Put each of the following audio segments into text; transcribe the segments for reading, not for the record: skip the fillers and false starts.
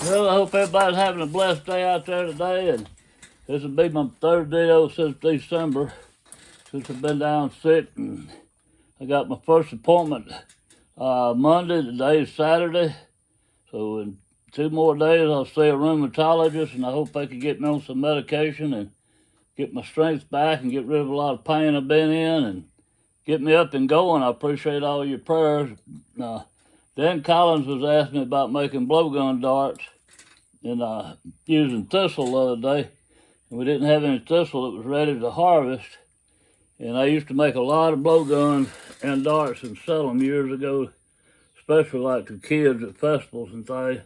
Well, I hope everybody's having a blessed day out there today, and this will be my third day since December, since I've been down sick, and I got my first appointment Monday. Today is Saturday, so in 2 more days I'll see a rheumatologist, and I hope they can get me on some medication and get my strength back and get rid of a lot of pain I've been in and get me up and going. I appreciate all your prayers. Dan Collins was asking me about making blowgun darts and using Thistle the other day. And we didn't have any Thistle that was ready to harvest. And I used to make a lot of blowguns and darts and sell them years ago, especially like to kids at festivals and things.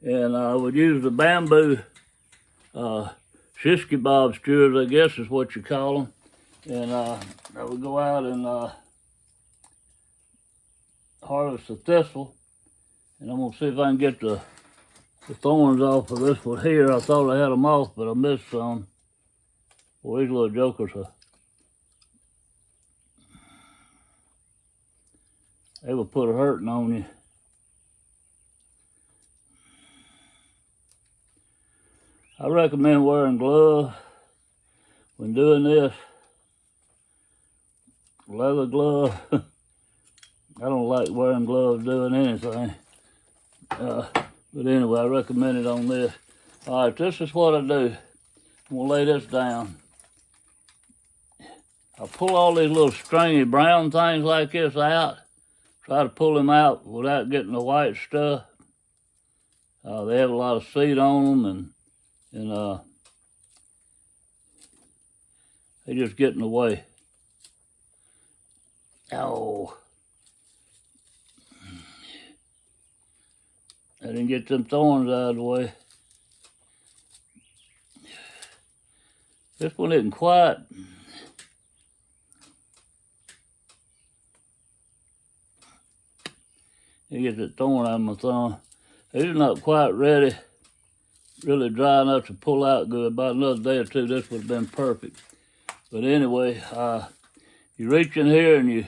And I would use the bamboo shisky bob skewers, I guess is what you call them. And I would go out and harvest the thistle, and I'm gonna see if I can get the thorns off of this one here. I thought I had them off, but I missed some. Well, these little jokers they will put a hurting on you. I recommend wearing gloves when doing this. Leather gloves. I don't like wearing gloves doing anything. But anyway, I recommend it on this. All right, this is what I do. I'm gonna lay this down. I pull all these little stringy brown things like this out. Try to pull them out without getting the white stuff. They have a lot of seed on them, and they just get in the way. Oh. I didn't get them thorns out of the way. This one isn't quite. You get the thorn out of my thumb. These are not quite ready, really dry enough to pull out good. About another day or two, this would have been perfect. But anyway, you reach in here and you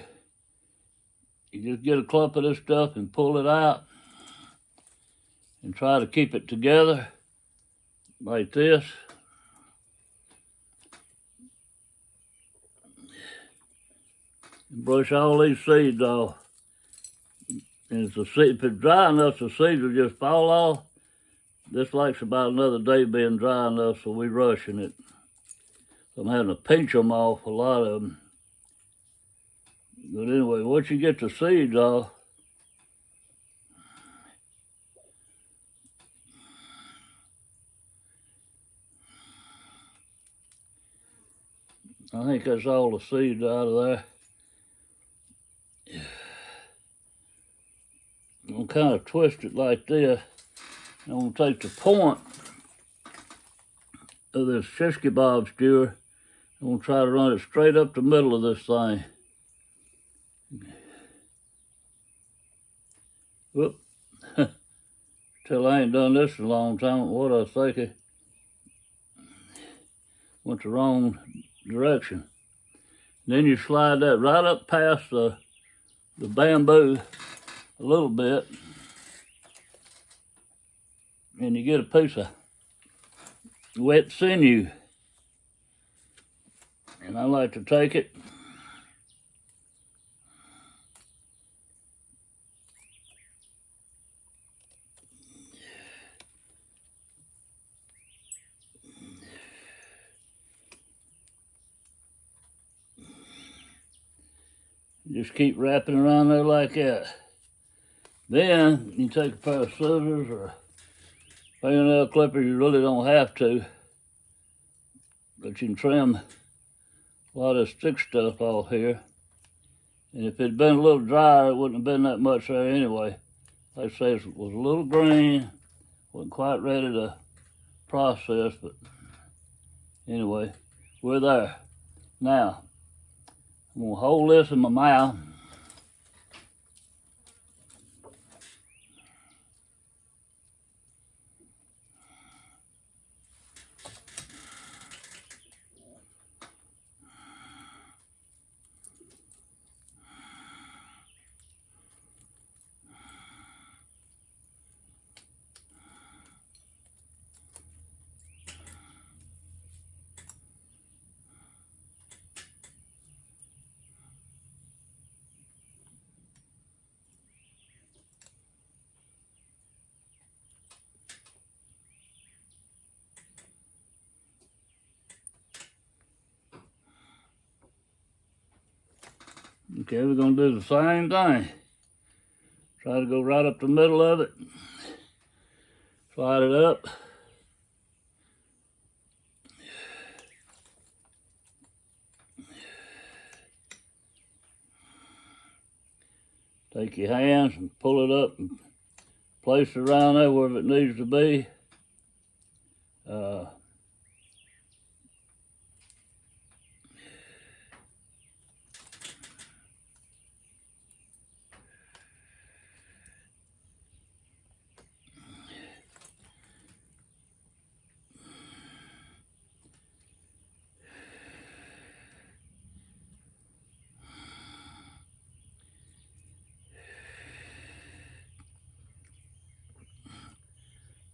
just get a clump of this stuff and pull it out. And try to keep it together like this. And brush all these seeds off. And if it's dry enough, the seeds will just fall off. This likes about another day being dry enough, so we're rushing it. I'm having to pinch them off, a lot of them. But anyway, once you get the seeds off, I think that's all the seeds out of there. I'm going to kind of twist it like this. I'm going to take the point of this shisky bob skewer. I'm going to try to run it straight up the middle of this thing. Whoop. Till I ain't done this in a long time. What I was thinking. Went the wrong direction. Then you slide that right up past the bamboo a little bit, and you get a piece of wet sinew. And I like to take it just keep wrapping around there like that. Then you take a pair of scissors or fingernail clippers. You really don't have to, but you can trim a lot of stick stuff off here. And if it'd been a little drier, it wouldn't have been that much there anyway. Like I say, it was a little green, wasn't quite ready to process, but anyway, we're there. Now, I'm gonna hold this in my mouth. Okay, we're gonna do the same thing. Try to go right up the middle of it. Slide it up. Take your hands and pull it up and place it around there where it needs to be.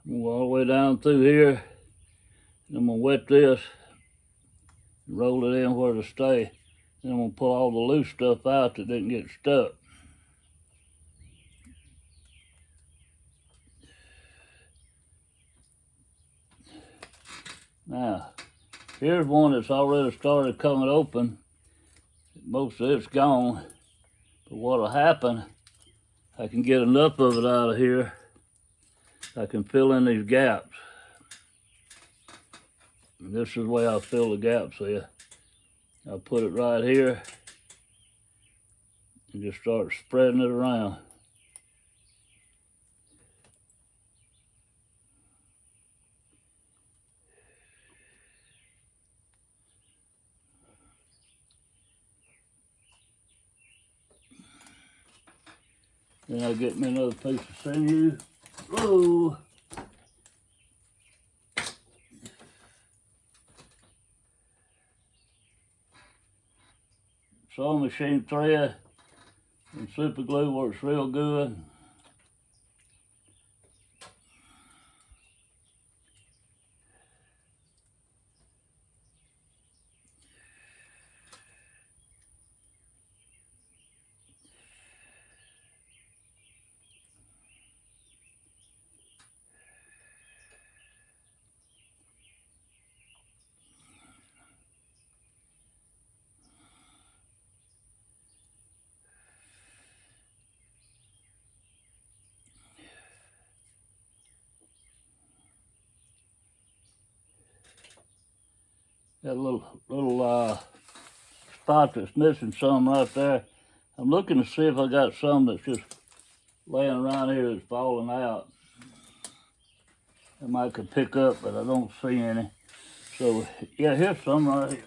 I'm gonna go all the way down through here. I'm gonna wet this, roll it in where to stay. Then I'm gonna pull all the loose stuff out that didn't get stuck. Now, here's one that's already started coming open. Most of it's gone. But what'll happen, I can get enough of it out of here. I can fill in these gaps. And this is the way I fill the gaps here. I'll put it right here and just start spreading it around. Then I'll get me another piece of sinew. Whoa! Sewing machine thread and super glue works real good. Got a little spot that's missing some right there. I'm looking to see if I got some that's just laying around here that's falling out. I might could pick up, but I don't see any. So yeah, here's some right here.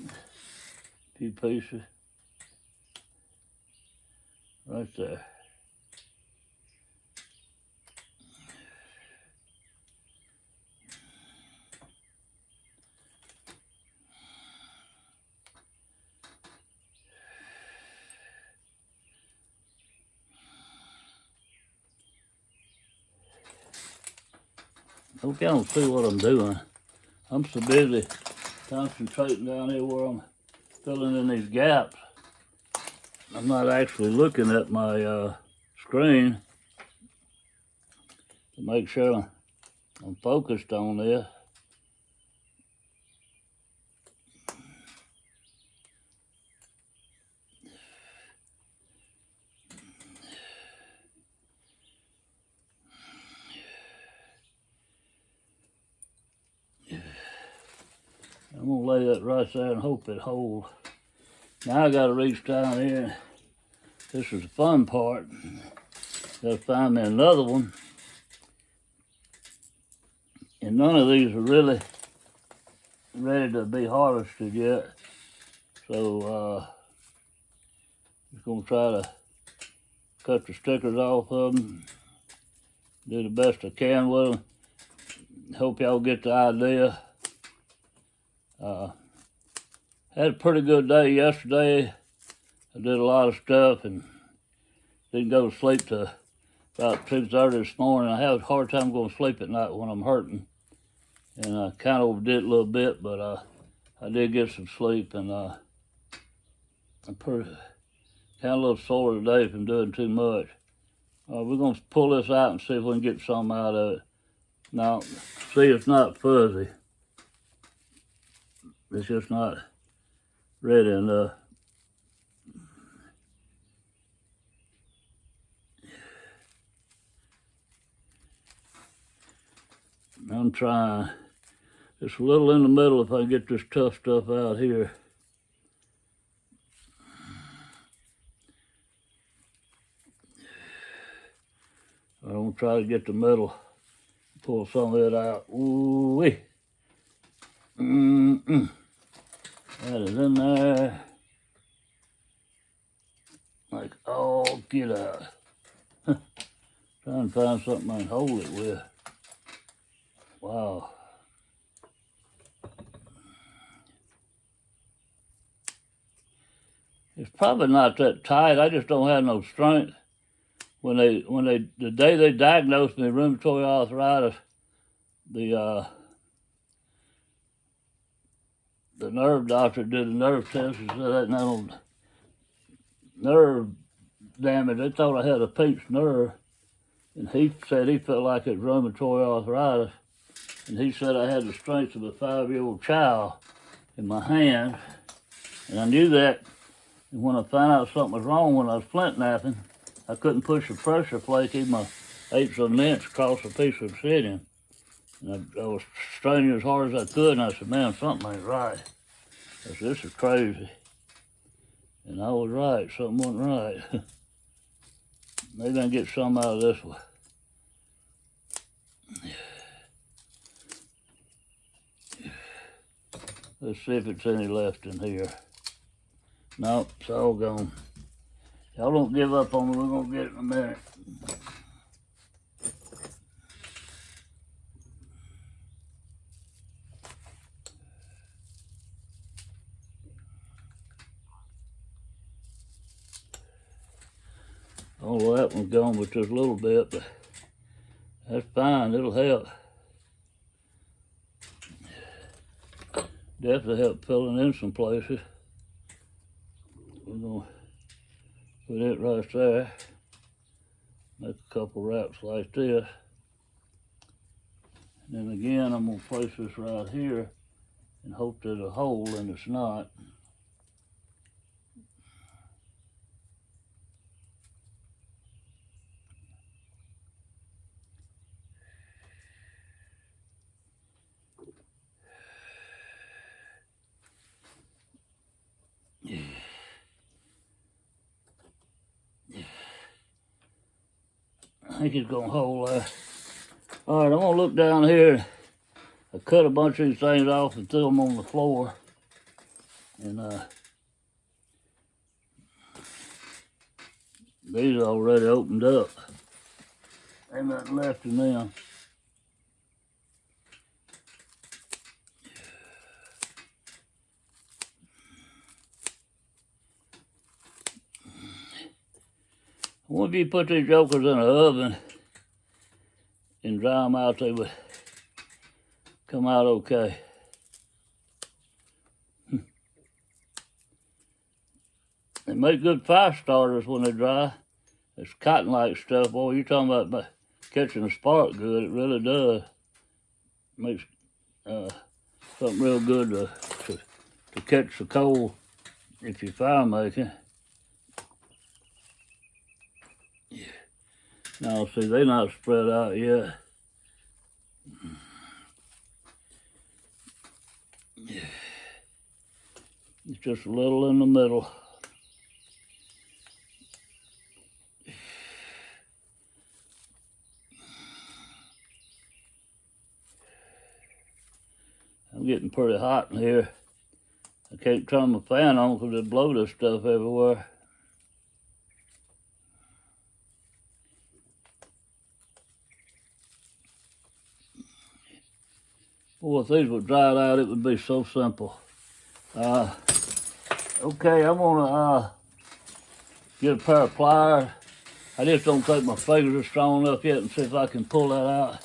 A few pieces right there. Hope y'all don't see what I'm doing. I'm so busy concentrating down here where I'm filling in these gaps. I'm not actually looking at my screen to make sure I'm focused on this. I'm gonna lay that right there and hope it holds. Now I gotta reach down here. This is the fun part. Gotta find me another one. And none of these are really ready to be harvested yet. So just gonna try to cut the stickers off of them. Do the best I can with them. Hope y'all get the idea. Had a pretty good day yesterday. I did a lot of stuff and didn't go to sleep till about 2:30 this morning. I have a hard time going to sleep at night when I'm hurting. And I kind of overdid it a little bit, but I did get some sleep, and I'm pretty kind of a little sore today from doing too much. We're going to pull this out and see if we can get something out of it. Now, see, it's not fuzzy. It's just not ready enough. I'm trying. Just a little in the middle if I can get this tough stuff out here. I'm gonna try to get the middle, pull some of it out. Ooh-wee. That is in there. Like, oh, get out. Trying to find something I can hold it with. Wow. It's probably not that tight. I just don't have no strength. The day they diagnosed me rheumatoid arthritis, the nerve doctor did a nerve test and said that no nerve damage. They thought I had a pinched nerve, and he said he felt like it was rheumatoid arthritis, and he said I had the strength of a 5-year-old child in my hand, and I knew that. And when I found out something was wrong when I was flint knapping, I couldn't push the pressure plate even an eighth of an inch across a piece of obsidian. And I was straining as hard as I could, and I said, man, something ain't right. I said, this is crazy. And I was right, something wasn't right. Maybe I can get some out of this one. Let's see if it's any left in here. Nope, it's all gone. Y'all don't give up on me, we're gonna get it in a minute. Oh, that one's gone with just a little bit, but that's fine, it'll help. Definitely help filling in some places. We're gonna put it right there. Make a couple wraps like this. And then again, I'm gonna place this right here and hope there's a hole, and it's not. I think it's gonna hold there. All right, I'm gonna look down here. I cut a bunch of these things off and threw them on the floor. And these are already opened up. Ain't nothing left in them. I wonder if you put these jokers in the oven and dry them out, they would come out okay. They make good fire starters when they dry. It's cotton-like stuff. Boy, you're talking about catching a spark good. It really does. Makes something real good to catch the coal if you're fire making. Now, see, they're not spread out yet. It's just a little in the middle. I'm getting pretty hot in here. I can't turn my fan on because it blow this stuff everywhere. Boy, if these were dried out, it would be so simple. Okay, I'm gonna get a pair of pliers. I just don't think my fingers are strong enough yet, and see if I can pull that out.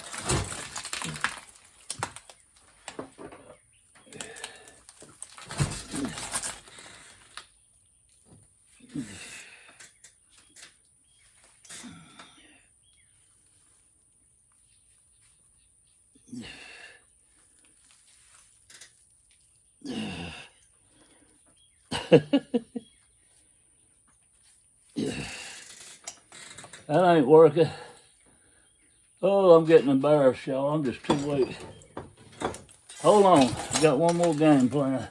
That ain't working. Oh, I'm getting embarrassed, y'all. I'm just too weak. Hold on. I got one more game plan.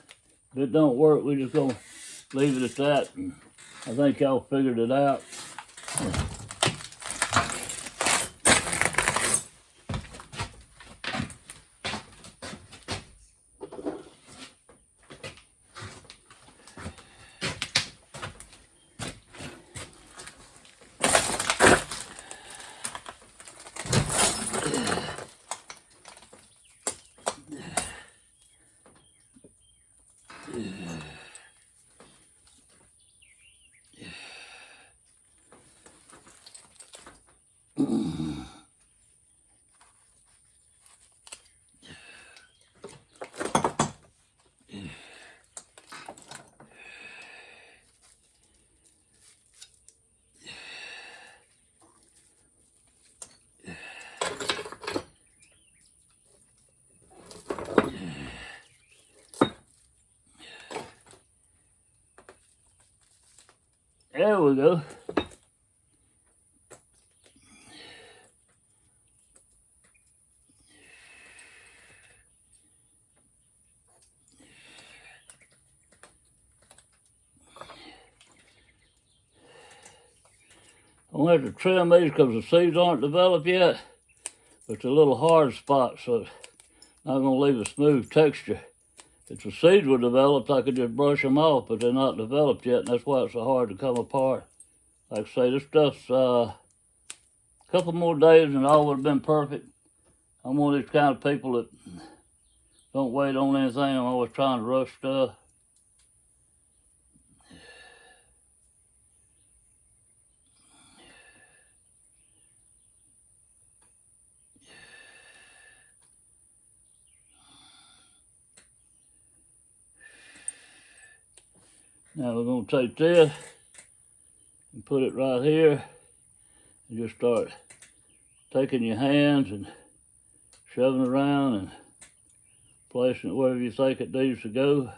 If it don't work, we just gonna leave it at that. And I think y'all figured it out. There we go. I'm gonna have to trim these because the seeds aren't developed yet. It's a little hard spot, so it's not gonna leave a smooth texture. If the seeds were developed, I could just brush them off, but they're not developed yet, and that's why it's so hard to come apart. Like I say, this stuff's a couple more days and all would have been perfect. I'm one of these kind of people that don't wait on anything. I'm always trying to rush stuff. Now we're going to take this and put it right here and just start taking your hands and shoving it around and placing it wherever you think it needs to go.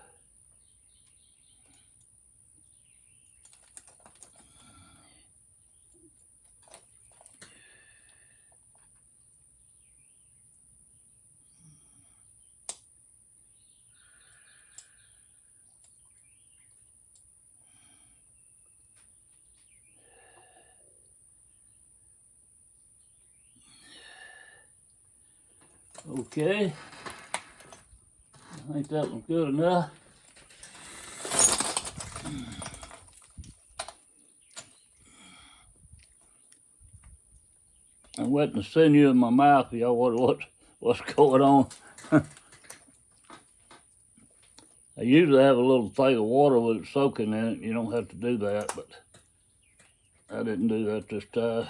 Okay, I think that one's good enough. I'm wetting the sinew in my mouth, y'all wonder what's going on. I usually have a little thing of water with it soaking in it. You don't have to do that, but I didn't do that this time.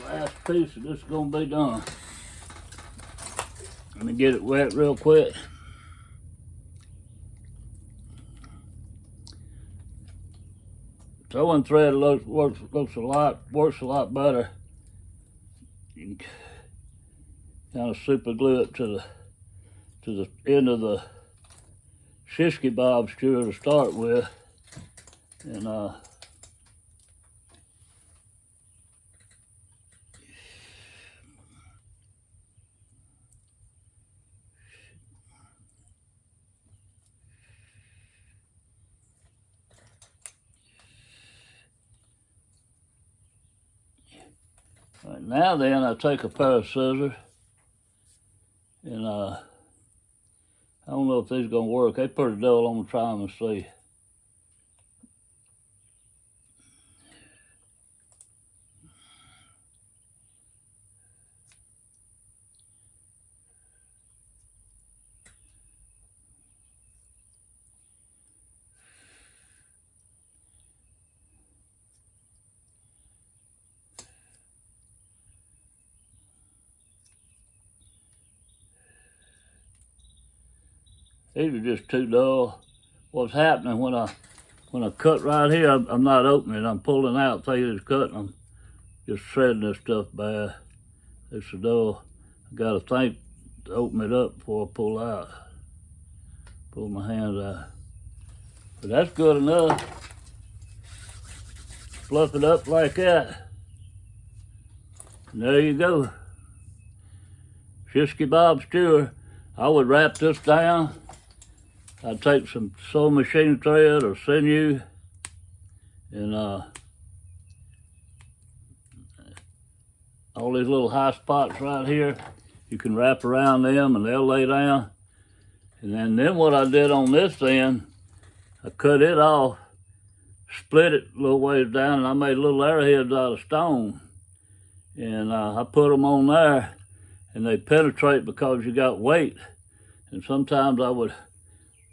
Last piece of this is gonna be done. Let me get it wet real quick. Sewing thread works a lot better. You can kind of super glue it to the end of the shishky bob skewer to start with, and now then, I take a pair of scissors, and I don't know if these gonna work. They pretty dull. I'm gonna try them and see. These are just too dull. What's happening when I cut right here, I'm not opening it. I'm pulling out. See, it's cutting. I'm just shredding this stuff bad. It's so dull. I gotta think to open it up before I pull out. Pull my hands out. But that's good enough. Fluff it up like that. And there you go. Shisky Bob Stewer. I would wrap this down. I'd take some sewing machine thread or sinew and all these little high spots right here, you can wrap around them and they'll lay down. And then what I did on this end, I cut it off, split it a little ways down, and I made little arrowheads out of stone. And I put them on there, and they penetrate because you got weight. And sometimes I would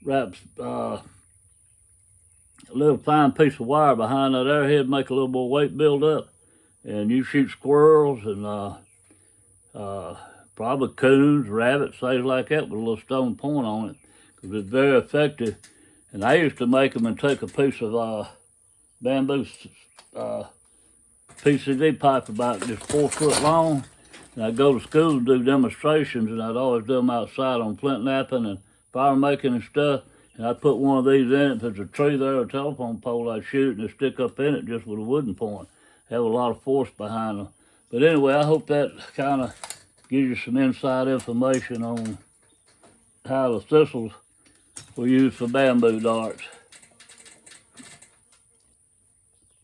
wrap a little fine piece of wire behind that arrowhead, make a little more weight build up, and you shoot squirrels and probably coons, rabbits, things like that with a little stone point on it, because it's very effective. And I used to make them and take a piece of bamboo PCV pipe about just 4 foot long, and I'd go to school and do demonstrations, and I'd always do them outside on flint knapping and fire making and stuff. And I'd put one of these in it. If there's a tree there or a telephone pole, I'd shoot it and stick up in it just with a wooden point. Have a lot of force behind them. But anyway, I hope that kind of gives you some inside information on how the thistles were used for bamboo darts.